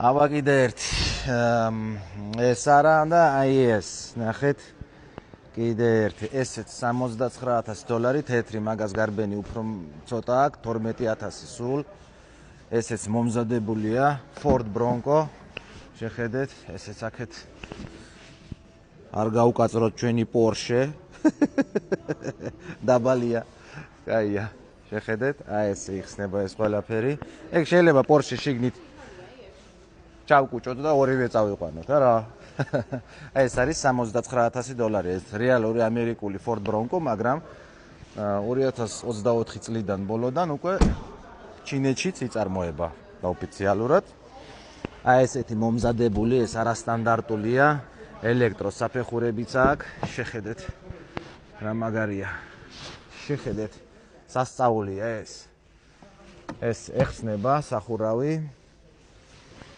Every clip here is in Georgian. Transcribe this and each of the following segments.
აბა კიდე ერთი ეს არა და აი ეს ნახეთ კიდე ერთი ესეც $79,000 თეთრი მაგას გარბენი უფრო ცოტა აქვს 12,000 სულ ესეც მომზადებულია Ford Bronco შეხედეთ ესეც აქეთ არ გაუკაცროთ ჩვენი Porsche დაბალია კაია შეხედეთ აი ეს იხსნება ეს ყველაფერი ეგ შეიძლება Porsche შიგნით ჩავკუჭოთ და ორივე წავიყვანოთ რა აი ეს არის $79,000 ეს რეალური ამერიკული Ford Bronco მაგრამ 2024 წლიდან ბოლოდან უკვე ჩინეთშიც იწარმოება ოფიციალურად აი ესეთი მომზადებული ეს არასტანდარტულია ელექტროსაფეხურებიც აქვს შეხედეთ რა მაგარია შეხედეთ სასწაულია ეს ეხსნება სახურავი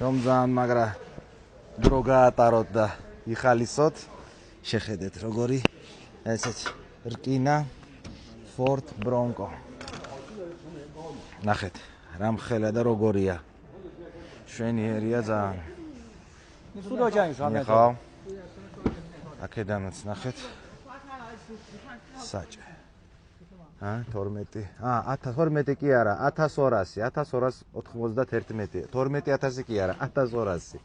რომ ძალიან მაგრა დრო გაატაროთ და იხალისოთ შეხედეთ როგორი ესეც რკინა Ford Bronco ნახეთ რა მხელა და როგორია შვენიერია ძალიან ხო აქედანაც ნახეთ საჭე 12 12 კი არა 1291 12,000 კი არა 1200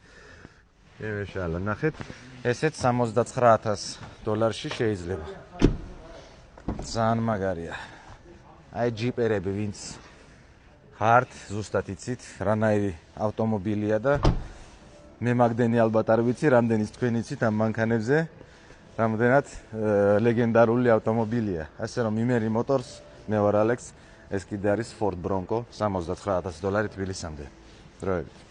ევეშალა ნახეთ ესეც $79,000 შეიძლება ძალიან მაგარია აი ჯიპერები ვინც ხართ ზუსტად იცით რანაირი ავტომობილია და მე მაგდენი ალბათ არ ვიცი რამდენის თქვენ იცით ამ მანქანებზე რამდენად ლეგენდარული ავტომობილია ასე რომ იმერი მოტორს მე ვარ ალექს ეს კიდე არის Ford Bronco $79,000 თბილისამდე დროებით